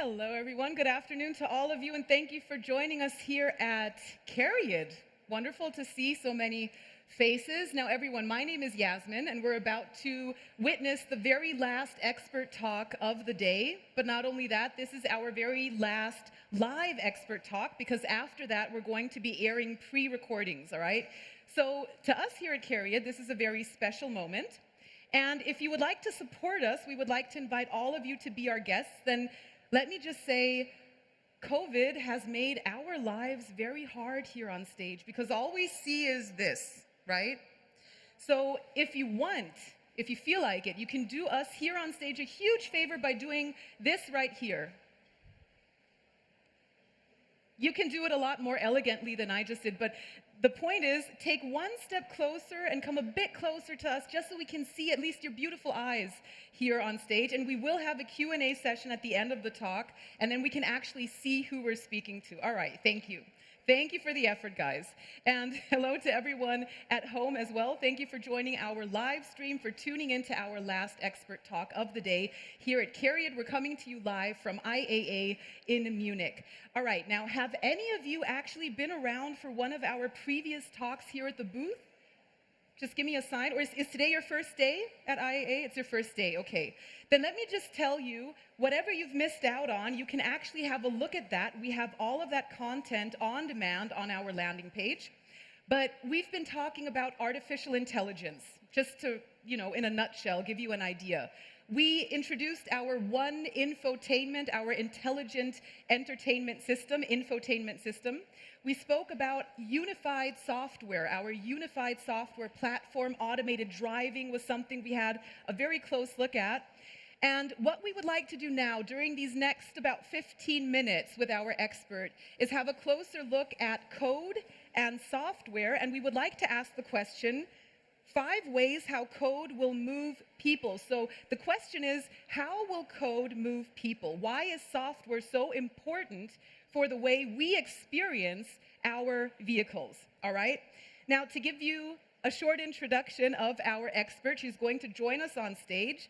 Hello, everyone. Good afternoon to all of you, and thank you for joining us here at CARIAD. Wonderful to see so many faces. Now, everyone, my name is Yasmin, and we're about to witness the very last expert talk of the day. But not only that, this is our very last live expert talk, because after that, we're going to be airing pre-recordings, all right? So to us here at CARIAD, this is a very special moment. And if you would like to support us, we would like to invite all of you to be our guests. Then let me just say, COVID has made our lives very hard here on stage because all we see is this, right? So if you feel like it, you can do us here on stage a huge favor by doing this right here. You can do it a lot more elegantly than I just did, but the point is, take one step closer and come a bit closer to us just so we can see at least your beautiful eyes here on stage. And we will have a Q&A session at the end of the talk, and then we can actually see who we're speaking to. All right, thank you. Thank you for the effort, guys. And hello to everyone at home as well. Thank you for joining our live stream, for tuning into our last expert talk of the day here at CARIAD. We're coming to you live from IAA in Munich. All right, now have any of you actually been around for one of our previous talks here at the booth? Just give me a sign. Or is today your first day at IAA? It's your first day, okay. Then let me just tell you, whatever you've missed out on, you can actually have a look at that. We have all of that content on demand on our landing page. But we've been talking about artificial intelligence, just to, in a nutshell, give you an idea. We introduced our One Infotainment, our intelligent entertainment system, infotainment system. We spoke about unified software. Our unified software platform, automated driving, was something we had a very close look at. And what we would like to do now, during these next about 15 minutes with our expert, is have a closer look at code and software. And we would like to ask the question, 5 ways how code will move people. So the question is, how will code move people? Why is software so important for the way we experience our vehicles? All right? Now, to give you a short introduction of our expert, she's going to join us on stage.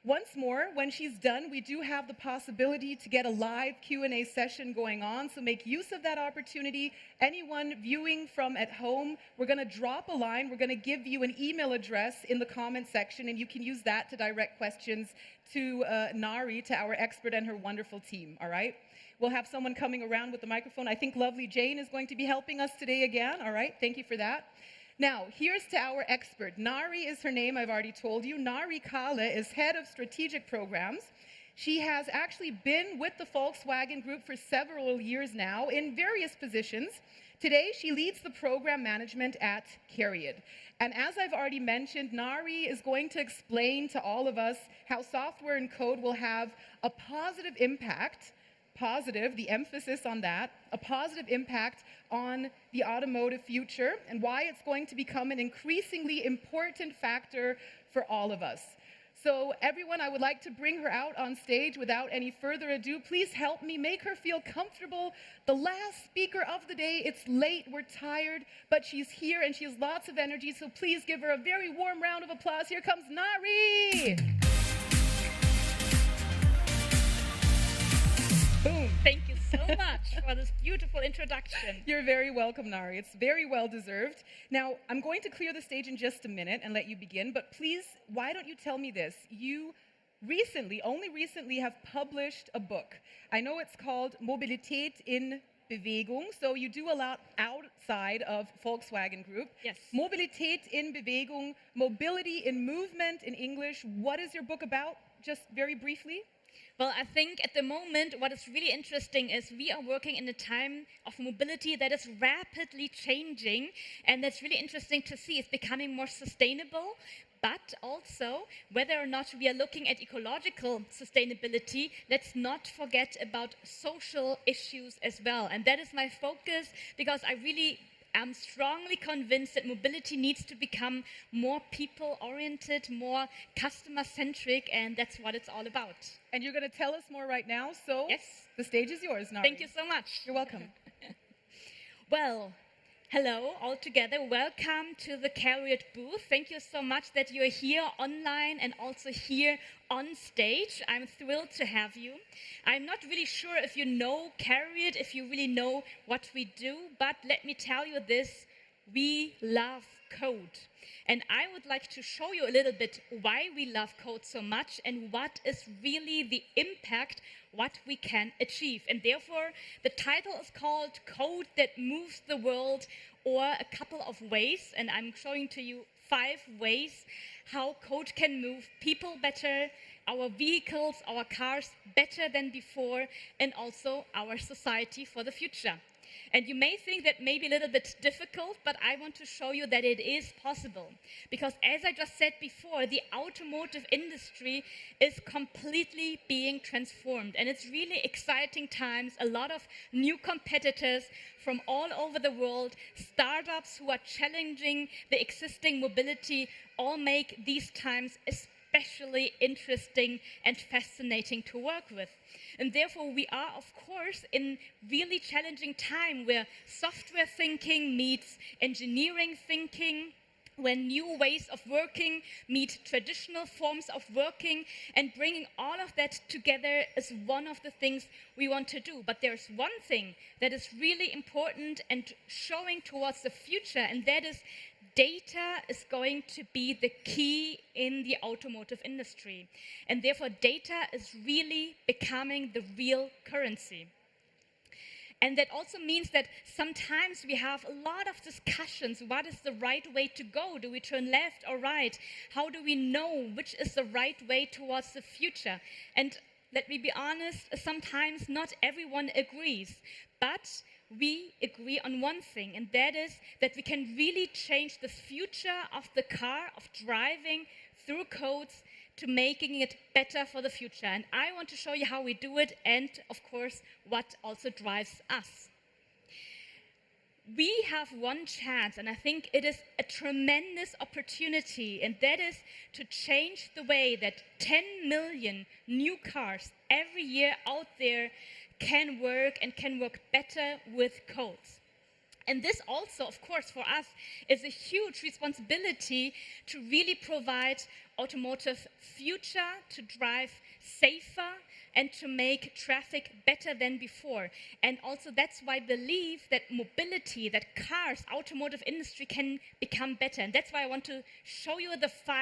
Once more, when she's done, we do have the possibility to get a live Q&A session going on, so make use of that opportunity. Anyone viewing from at home, we're going to drop a line. We're going to give you an email address in the comment section, and you can use that to direct questions to Nari, to our expert and her wonderful team, all right? We'll have someone coming around with the microphone. I think lovely Jane is going to be helping us today again, all right? Thank you for that. Now, here's to our expert. Nari is her name, I've already told you. Nari Kahle is head of strategic programs. She has actually been with the Volkswagen Group for several years now in various positions. Today, she leads the program management at CARIAD. And as I've already mentioned, Nari is going to explain to all of us how software and code will have a positive impact, the emphasis on that, a positive impact on the automotive future, and why it's going to become an increasingly important factor for all of us. So everyone, I would like to bring her out on stage without any further ado. Please help me make her feel comfortable. The last speaker of the day, it's late, we're tired, but she's here and she has lots of energy, so please give her a very warm round of applause. Here comes Nari! Boom. Thank you so much for this beautiful introduction. You're very welcome, Nari. It's very well deserved. Now, I'm going to clear the stage in just a minute and let you begin, but please, why don't you tell me this? You only recently have published a book. I know it's called Mobilität in Bewegung, so you do a lot outside of Volkswagen Group. Yes. Mobilität in Bewegung, mobility in movement in English. What is your book about? Just very briefly. Well, I think at the moment what is really interesting is we are working in a time of mobility that is rapidly changing, and that's really interesting to see. It's becoming more sustainable, but also whether or not we are looking at ecological sustainability, let's not forget about social issues as well. And that is my focus, because I'm strongly convinced that mobility needs to become more people-oriented, more customer-centric, and that's what it's all about. And you're going to tell us more right now, so yes, the stage is yours, Nari. Thank you so much. You're welcome. Well, Hello, all together. Welcome to the CARIAD booth. Thank you so much that you're here online and also here on stage. I'm thrilled to have you. I'm not really sure if you know CARIAD, if you really know what we do, but let me tell you this, we love code. And I would like to show you a little bit why we love code so much and what is really the impact, what we can achieve. And therefore, the title is called Code That Moves the World, or a couple of ways. And I'm showing to you 5 ways how code can move people better, our vehicles, our cars better than before, and also our society for the future. And you may think that may be a little bit difficult, but I want to show you that it is possible. Because as I just said before, the automotive industry is completely being transformed. And it's really exciting times, a lot of new competitors from all over the world, startups who are challenging the existing mobility, all make these times especially interesting and fascinating to work with. And therefore, we are, of course, in really challenging time where software thinking meets engineering thinking, when new ways of working meet traditional forms of working, and bringing all of that together is one of the things we want to do. But there's one thing that is really important and showing towards the future, and that is data is going to be the key in the automotive industry. And therefore, data is really becoming the real currency. And that also means that sometimes we have a lot of discussions. What is the right way to go? Do we turn left or right? How do we know which is the right way towards the future? And let me be honest, sometimes not everyone agrees. But we agree on one thing, and that is that we can really change the future of the car, of driving through codes to making it better for the future. And I want to show you how we do it and, of course, what also drives us. We have one chance, and I think it is a tremendous opportunity, and that is to change the way that 10 million new cars every year out there can work and can work better with codes. And this also, of course, for us is a huge responsibility to really provide automotive future, to drive safer, and to make traffic better than before. And also that's why I believe that mobility, that cars, automotive industry can become better. And that's why I want to show you the 5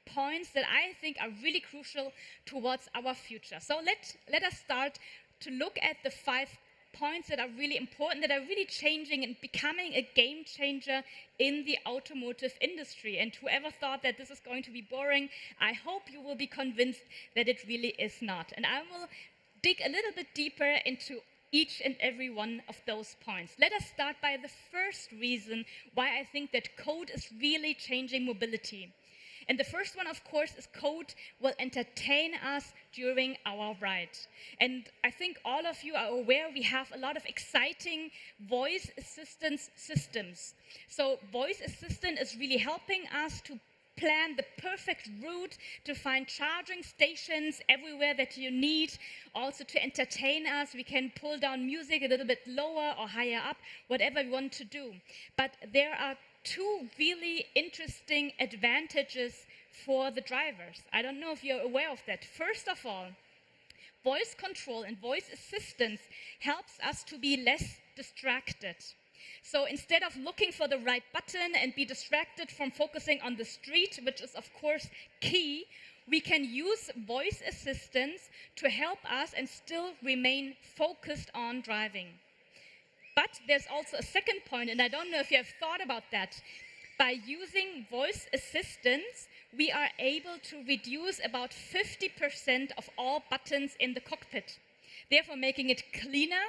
points that I think are really crucial towards our future. So let us start to look at the 5 points that are really important, that are really changing and becoming a game changer in the automotive industry. And whoever thought that this is going to be boring, I hope you will be convinced that it really is not. And I will dig a little bit deeper into each and every one of those points. Let us start by the first reason why I think that code is really changing mobility. And the first one, of course, is code will entertain us during our ride. And I think all of you are aware we have a lot of exciting voice assistance systems. So voice assistant is really helping us to plan the perfect route, to find charging stations everywhere that you need. Also to entertain us, we can pull down music a little bit lower or higher up, whatever we want to do. But there are 2 really interesting advantages for the drivers. I don't know if you're aware of that. First of all, voice control and voice assistance helps us to be less distracted. So instead of looking for the right button and be distracted from focusing on the street, which is of course key, we can use voice assistance to help us and still remain focused on driving. But there's also a second point, and I don't know if you have thought about that. By using voice assistance, we are able to reduce about 50% of all buttons in the cockpit, therefore making it cleaner,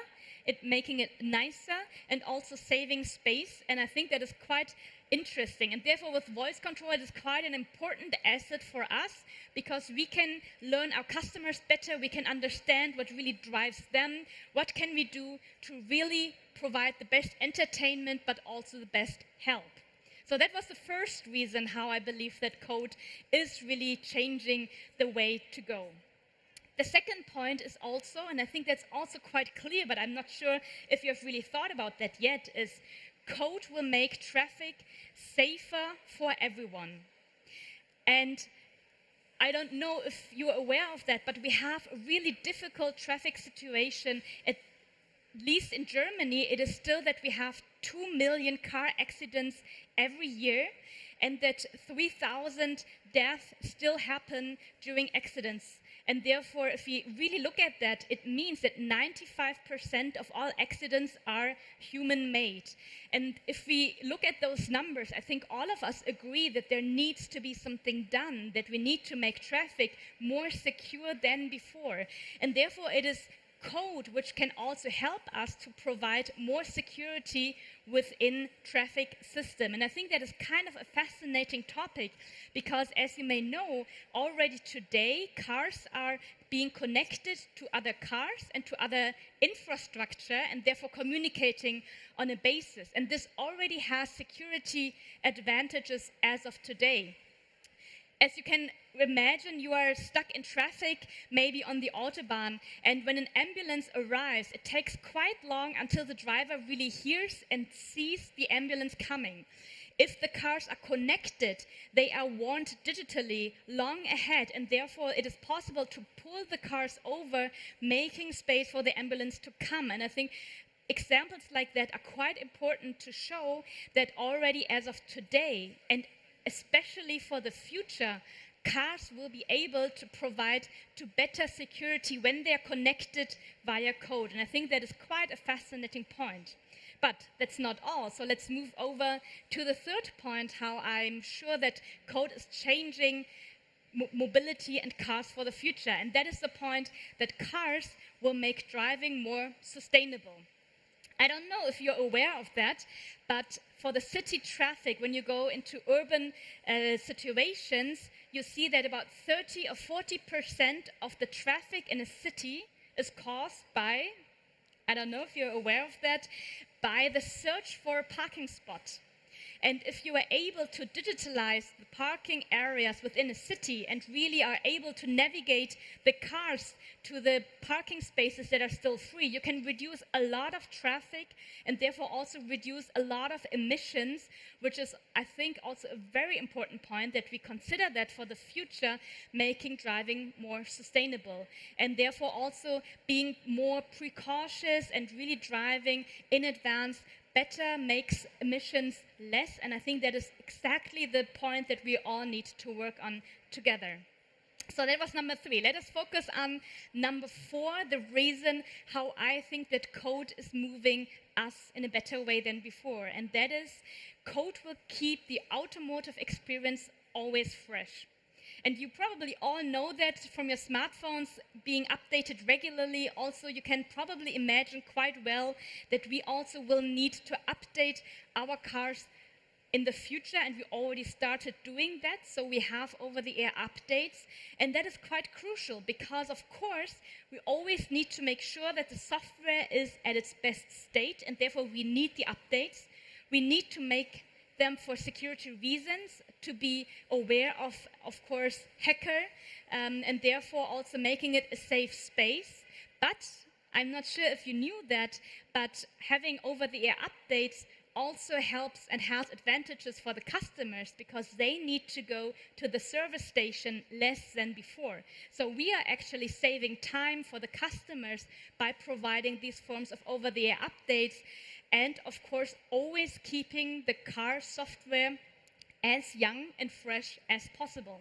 making it nicer, and also saving space. And I think that is quite interesting. And therefore, with voice control, it is quite an important asset for us because we can learn our customers better. We can understand what really drives them. What can we do to really provide the best entertainment, but also the best help? So that was the first reason how I believe that code is really changing the way to go. The second point is also, and I think that's also quite clear, but I'm not sure if you've really thought about that yet, is code will make traffic safer for everyone. And I don't know if you're aware of that, but we have a really difficult traffic situation. At least in Germany, it is still that we have 2 million car accidents every year, and that 3,000 deaths still happen during accidents. And therefore, if we really look at that, it means that 95% of all accidents are human-made. And if we look at those numbers, I think all of us agree that there needs to be something done, that we need to make traffic more secure than before. And therefore, it is code which can also help us to provide more security within traffic system. And I think that is kind of a fascinating topic because, as you may know, already today cars are being connected to other cars and to other infrastructure and therefore communicating on a basis. And this already has security advantages as of today. As you can imagine, you are stuck in traffic, maybe on the Autobahn, and when an ambulance arrives, it takes quite long until the driver really hears and sees the ambulance coming. If the cars are connected, they are warned digitally long ahead, and therefore it is possible to pull the cars over, making space for the ambulance to come. And I think examples like that are quite important to show that already as of today, and especially for the future, cars will be able to provide to better security when they are connected via code. And I think that is quite a fascinating point. But that's not all. So let's move over to the third point, how I'm sure that code is changing mobility and cars for the future. And that is the point that cars will make driving more sustainable. I don't know if you're aware of that, but for the city traffic, when you go into urban situations, you see that about 30 or 40% of the traffic in a city is caused by, I don't know if you're aware of that, by the search for a parking spot. And if you are able to digitalize the parking areas within a city and really are able to navigate the cars to the parking spaces that are still free, you can reduce a lot of traffic and therefore also reduce a lot of emissions, which is, I think, also a very important point that we consider that for the future, making driving more sustainable. And therefore also being more precautious and really driving in advance better makes emissions less, and I think that is exactly the point that we all need to work on together. So that was number 3. Let us focus on number 4, the reason how I think that code is moving us in a better way than before, and that is code will keep the automotive experience always fresh. And you probably all know that from your smartphones being updated regularly. Also, you can probably imagine quite well that we also will need to update our cars in the future, and we already started doing that. So we have over-the-air updates, and that is quite crucial because, of course, we always need to make sure that the software is at its best state, and therefore we need the updates. We need to make them for security reasons, to be aware of course, hacker, and therefore also making it a safe space. But I'm not sure if you knew that, but having over-the-air updates also helps and has advantages for the customers because they need to go to the service station less than before. So we are actually saving time for the customers by providing these forms of over-the-air updates, and of course always keeping the car software as young and fresh as possible.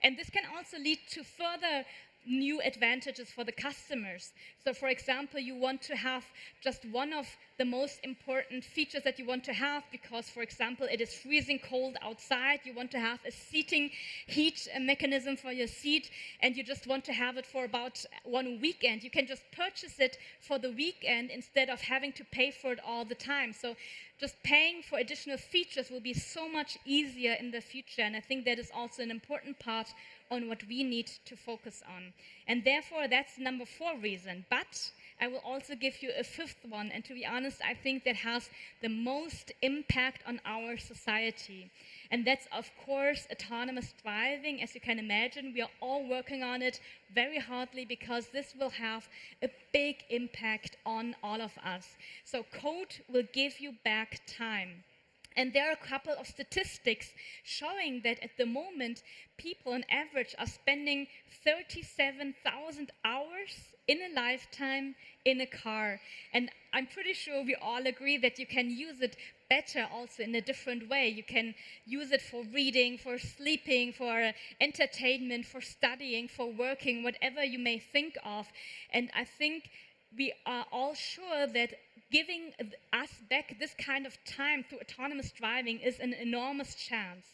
And this can also lead to further new advantages for the customers. So for example, you want to have just one of the most important features that you want to have because, for example, it is freezing cold outside, you want to have a seating heat mechanism for your seat, and you just want to have it for about one weekend. You can just purchase it for the weekend instead of having to pay for it all the time. So just paying for additional features will be so much easier in the future, and I think that is also an important part on what we need to focus on. And therefore, that's number 4 reason. But I will also give you a 5th one. And to be honest, I think that has the most impact on our society. And that's, of course, autonomous driving. As you can imagine, we are all working on it very hardly because this will have a big impact on all of us. So code will give you back time. And there are a couple of statistics showing that at the moment, people on average are spending 37,000 hours in a lifetime in a car. And I'm pretty sure we all agree that you can use it better also in a different way. You can use it for reading, for sleeping, for entertainment, for studying, for working, whatever you may think of. And I think we are all sure that giving us back this kind of time through autonomous driving is an enormous chance.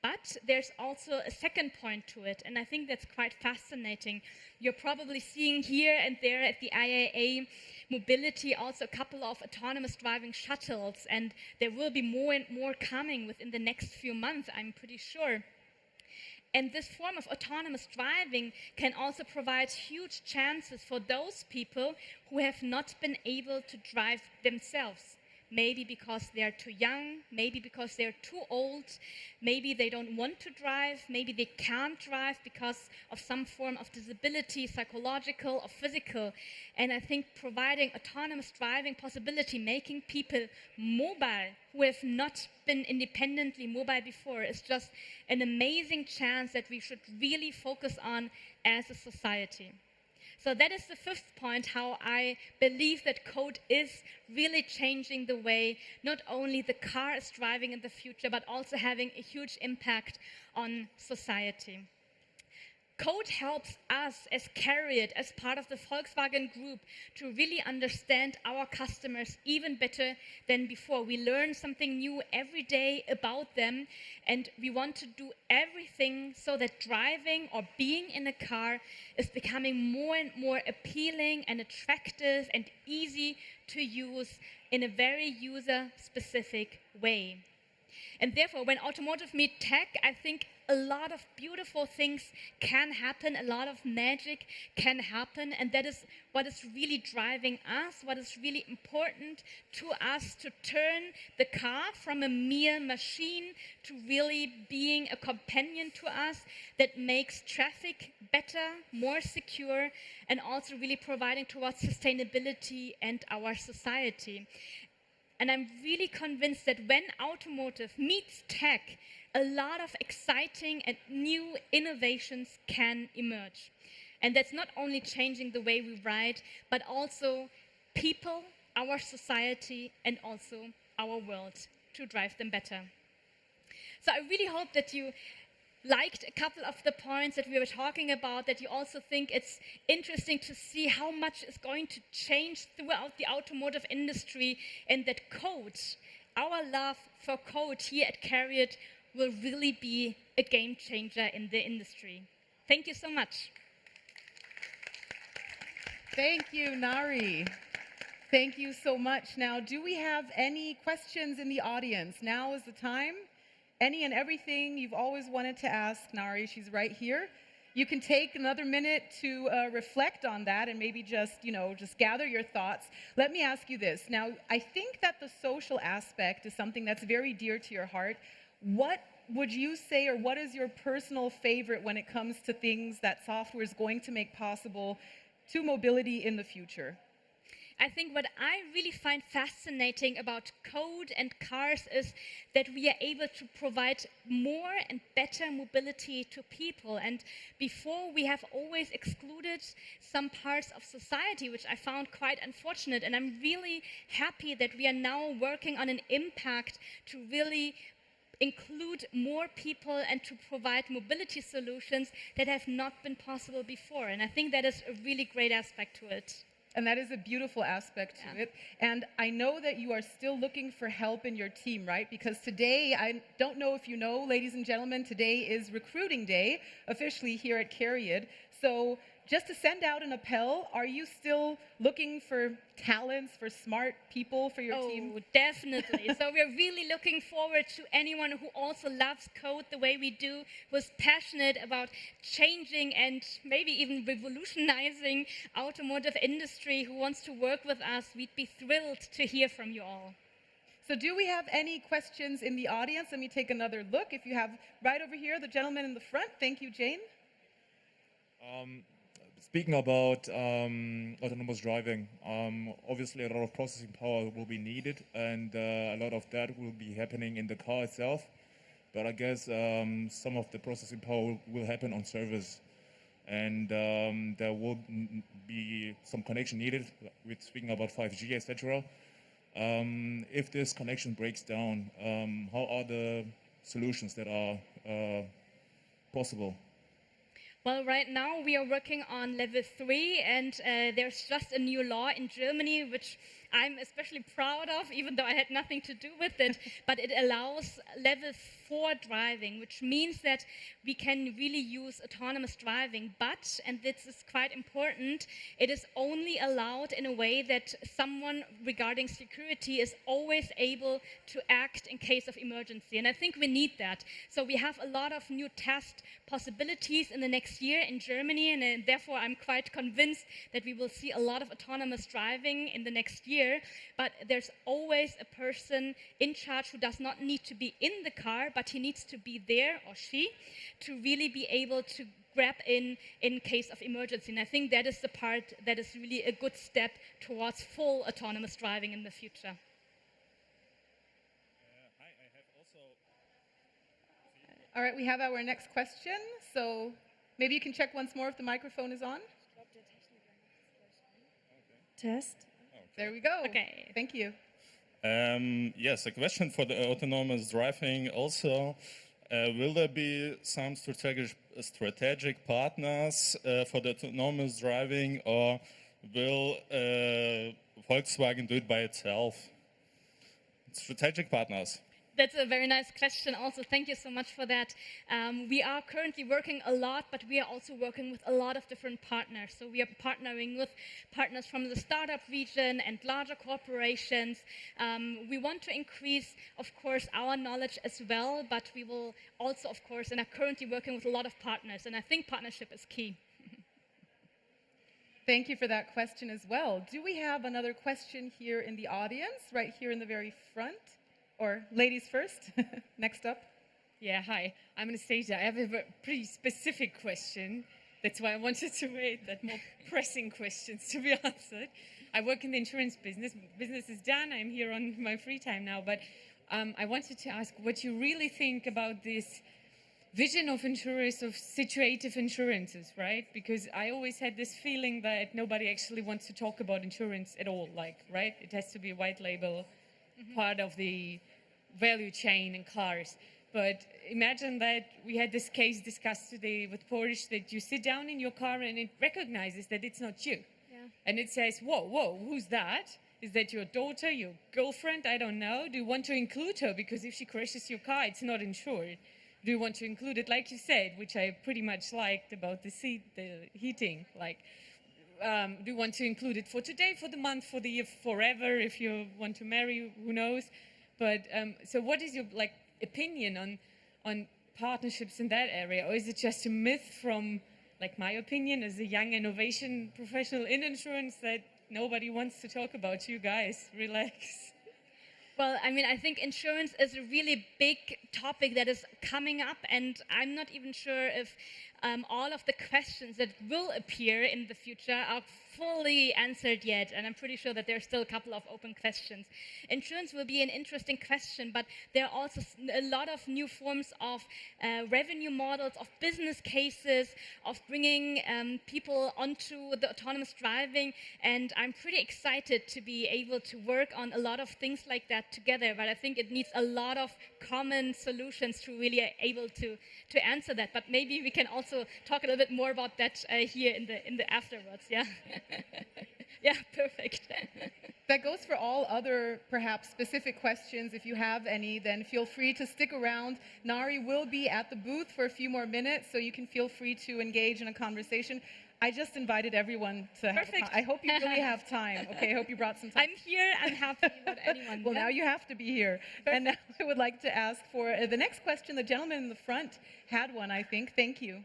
But there's also a second point to it, and I think that's quite fascinating. You're probably seeing here and there at the IAA Mobility also a couple of autonomous driving shuttles, and there will be more and more coming within the next few months, I'm pretty sure. And this form of autonomous driving can also provide huge chances for those people who have not been able to drive themselves. Maybe because they're too young, maybe because they're too old, maybe they don't want to drive, maybe they can't drive because of some form of disability, psychological or physical. And I think providing autonomous driving possibility, making people mobile who have not been independently mobile before, is just an amazing chance that we should really focus on as a society. So that is the 5th point, how I believe that code is really changing the way not only the car is driving in the future, but also having a huge impact on society. Code helps us as CARIAD, as part of the Volkswagen Group, to really understand our customers even better than before. We learn something new every day about them, and we want to do everything so that driving or being in a car is becoming more and more appealing and attractive and easy to use in a very user-specific way. And therefore, when automotive meet tech, I think a lot of beautiful things can happen, a lot of magic can happen, and that is what is really driving us, what is really important to us, to turn the car from a mere machine to really being a companion to us that makes traffic better, more secure, and also really providing towards sustainability and our society. And I'm really convinced that when automotive meets tech, a lot of exciting and new innovations can emerge. And that's not only changing the way we ride, but also people, our society, and also our world to drive them better. So I really hope that you liked a couple of the points that we were talking about, that you also think it's interesting to see how much is going to change throughout the automotive industry, and that code, our love for code here at CARIAD, will really be a game changer in the industry. Thank you so much. Thank you, Nari. Thank you so much. Now, do we have any questions in the audience? Now is the time. Any and everything you've always wanted to ask Nari, she's right here. You can take another minute to reflect on that and maybe just gather your thoughts. Let me ask you this. Now, I think that the social aspect is something that's very dear to your heart. What would you say, or what is your personal favorite when it comes to things that software is going to make possible to mobility in the future? I think what I really find fascinating about code and cars is that we are able to provide more and better mobility to people. And before, we have always excluded some parts of society, which I found quite unfortunate. And I'm really happy that we are now working on an impact to really include more people and to provide mobility solutions that have not been possible before. And I think that is a really great aspect to it. And that is a beautiful aspect to it. And I know that you are still looking for help in your team, right? Because today, I don't know if you know, ladies and gentlemen, today is recruiting day, officially here at CARIAD. So just to send out an appel, are you still looking for talents, for smart people for your team? Oh, definitely. So we're really looking forward to anyone who also loves code the way we do, who's passionate about changing and maybe even revolutionizing automotive industry, who wants to work with us. We'd be thrilled to hear from you all. So do we have any questions in the audience? Let me take another look. If you have right over here, the gentleman in the front. Thank you, Jane. Speaking about autonomous driving, obviously a lot of processing power will be needed, and a lot of that will be happening in the car itself. But I guess some of the processing power will happen on servers, and there will be some connection needed. We're speaking about 5G, etc. If this connection breaks down, how are the solutions that are possible? Well, right now we are working on level 3, and there's just a new law in Germany, which I'm especially proud of, even though I had nothing to do with it, but it allows level 4 driving, which means that we can really use autonomous driving, but, and this is quite important, it is only allowed in a way that someone regarding security is always able to act in case of emergency, and I think we need that. So we have a lot of new test possibilities in the next year in Germany, and therefore I'm quite convinced that we will see a lot of autonomous driving in the next year, but there's always a person in charge who does not need to be in the car, but he needs to be there, or she, to really be able to grab in case of emergency. And I think that is the part that is really a good step towards full autonomous driving in the future. Hi, I have also... All right, we have our next question. So maybe you can check once more if the microphone is on. Test. There we go. Okay. Thank you. Yes, a question for the autonomous driving also. Will there be some strategic partners for the autonomous driving, or will Volkswagen do it by itself? Strategic partners. That's a very nice question also. Thank you so much for that. We are currently working a lot, but we are also working with a lot of different partners. So we are partnering with partners from the startup region and larger corporations. We want to increase, of course, our knowledge as well, but we will also, of course, and are currently working with a lot of partners. And I think partnership is key. Thank you for that question as well. Do we have another question here in the audience, right here in the very front? Or ladies first, next up. Yeah, hi. I'm Anastasia. I have a pretty specific question. That's why I wanted to wait, that more pressing questions to be answered. I work in the insurance business. Business is done. I'm here on my free time now. But I wanted to ask what you really think about this vision of insurers, of situative insurances, right? Because I always had this feeling that nobody actually wants to talk about insurance at all, like, right? It has to be a white label part of the value chain in cars. But imagine that we had this case discussed today with Porsche, that you sit down in your car and it recognizes that it's not you. Yeah. And it says, whoa, who's that? Is that your daughter, your girlfriend? I don't know. Do you want to include her? Because if she crashes your car, it's not insured. Do you want to include it, like you said, which I pretty much liked about the heating, like, do you want to include it for today, for the month, for the year, forever, if you want to marry, who knows? But so what is your opinion on partnerships in that area? Or is it just a myth from, my opinion as a young innovation professional in insurance, that nobody wants to talk about? You guys, relax. Well, I mean, I think insurance is a really big topic that is coming up, and I'm not even sure if all of the questions that will appear in the future are fully answered yet, and I'm pretty sure that there are still a couple of open questions. Insurance will be an interesting question, but there are also a lot of new forms of revenue models, of business cases, of bringing people onto the autonomous driving, and I'm pretty excited to be able to work on a lot of things like that together, but I think it needs a lot of common solutions to really be able to answer that. But maybe we can also talk a little bit more about that here in the afterwards, yeah? Yeah, perfect. That goes for all other, perhaps, specific questions. If you have any, then feel free to stick around. Nari will be at the booth for a few more minutes, so you can feel free to engage in a conversation. I just invited everyone to have Perfect. I hope you really have time. Okay, I hope you brought some time. I'm here. I'm happy with anyone. Well, yeah? now you have to be here. And now I would like to ask for the next question. The gentleman in the front had one, I think. Thank you.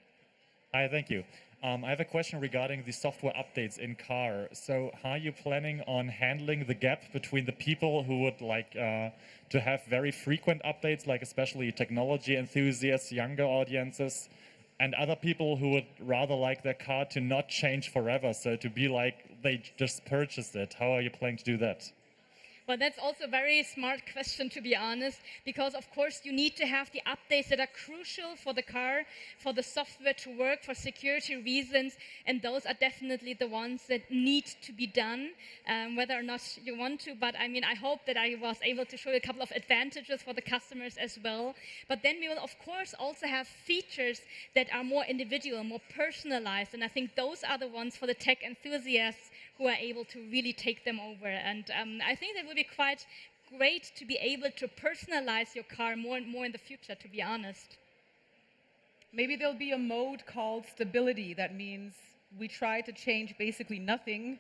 Hi, thank you. I have a question regarding the software updates in car. So how are you planning on handling the gap between the people who would like to have very frequent updates, like especially technology enthusiasts, younger audiences, and other people who would rather like their car to not change forever, so to be like they just purchased it? How are you planning to do that? Well, that's also a very smart question, to be honest, because of course you need to have the updates that are crucial for the car, for the software to work, for security reasons, and those are definitely the ones that need to be done, whether or not you want to. But I mean, I hope that I was able to show you a couple of advantages for the customers as well. But then we will, of course, also have features that are more individual, more personalized, and I think those are the ones for the tech enthusiasts who are able to really take them over. And I think that will be quite great to be able to personalize your car more and more in the future, to be honest. Maybe there'll be a mode called stability. That means we try to change basically nothing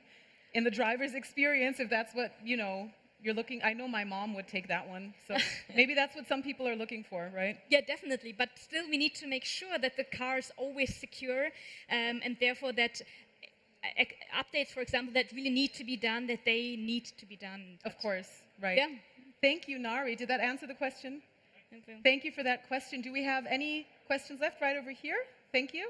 in the driver's experience, if that's what, you're looking. I know my mom would take that one. So maybe that's what some people are looking for, right? Yeah, definitely. But still, we need to make sure that the car is always secure, and therefore that updates, for example, that really need to be done, that they need to be done. Of course, right. Yeah. Thank you, Nari. Did that answer the question? Okay. Thank you for that question. Do we have any questions left right over here? Thank you.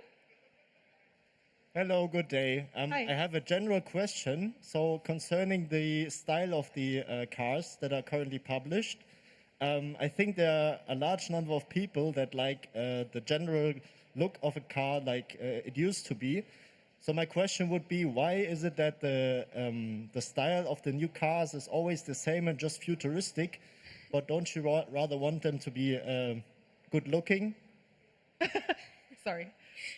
Hello, good day. Hi. I have a general question. So concerning the style of the cars that are currently published, I think there are a large number of people that like the general look of a car like it used to be. So my question would be, why is it that the style of the new cars is always the same and just futuristic, but don't you rather want them to be good looking? Sorry.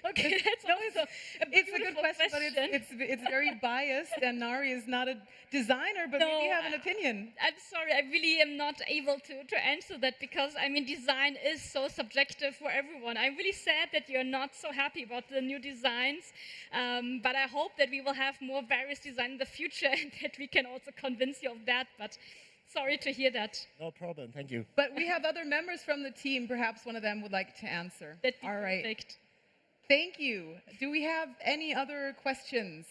Okay, that's also a It's a good beautiful question, but it's very biased, and Nari is not a designer, but maybe you have an opinion. I'm sorry, I really am not able to answer that because, I mean, design is so subjective for everyone. I'm really sad that you're not so happy about the new designs, but I hope that we will have more various design in the future and that we can also convince you of that, but sorry to hear that. No problem, thank you. But we have other members from the team. Perhaps one of them would like to answer. That'd be All right. perfect. Thank you. Do we have any other questions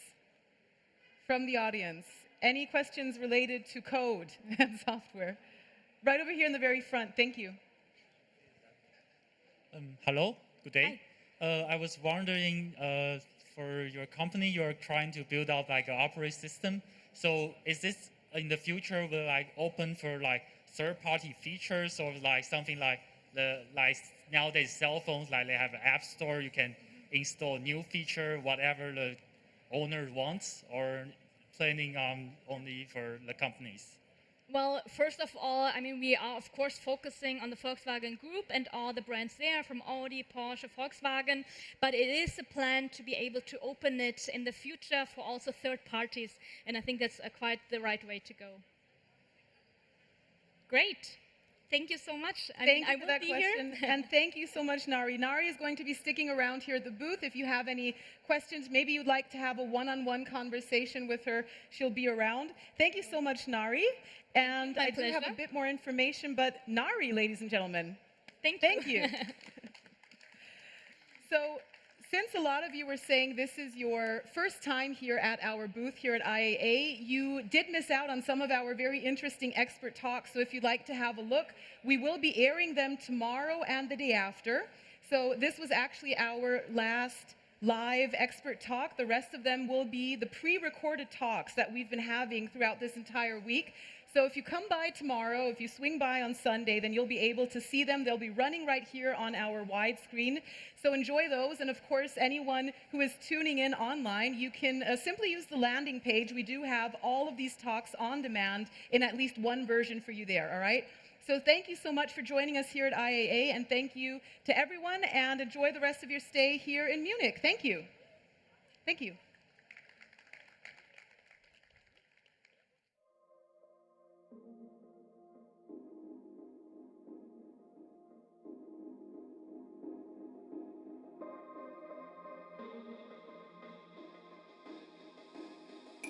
from the audience? Any questions related to code and software? Right over here in the very front. Thank you. Hello, good day. I was wondering, for your company, you're trying to build out like an operating system. So is this in the future will like open for like third-party features or like something like nowadays cell phones, like they have an app store, you can install new feature, whatever the owner wants, or planning on only for the companies? Well, first of all, I mean, we are, of course, focusing on the Volkswagen Group and all the brands there, from Audi, Porsche, Volkswagen, but it is a plan to be able to open it in the future for also third parties, and I think that's quite the right way to go. Great. Thank you so much. Thank I you for will that be question. here. And thank you so much, Nari. Nari is going to be sticking around here at the booth. If you have any questions, maybe you'd like to have a one-on-one conversation with her, she'll be around. Thank you so much, Nari. And My I do have a pleasure. bit more information, but Nari, ladies and gentlemen, Thank thank you. So, since a lot of you were saying this is your first time here at our booth here at IAA, you did miss out on some of our very interesting expert talks. So if you'd like to have a look, we will be airing them tomorrow and the day after. So this was actually our last live expert talk. The rest of them will be the pre-recorded talks that we've been having throughout this entire week. So if you come by tomorrow, if you swing by on Sunday, then you'll be able to see them. They'll be running right here on our wide screen. So enjoy those. And of course, anyone who is tuning in online, you can simply use the landing page. We do have all of these talks on demand in at least one version for you there, all right? So thank you so much for joining us here at IAA, and thank you to everyone, and enjoy the rest of your stay here in Munich. Thank you. Thank you.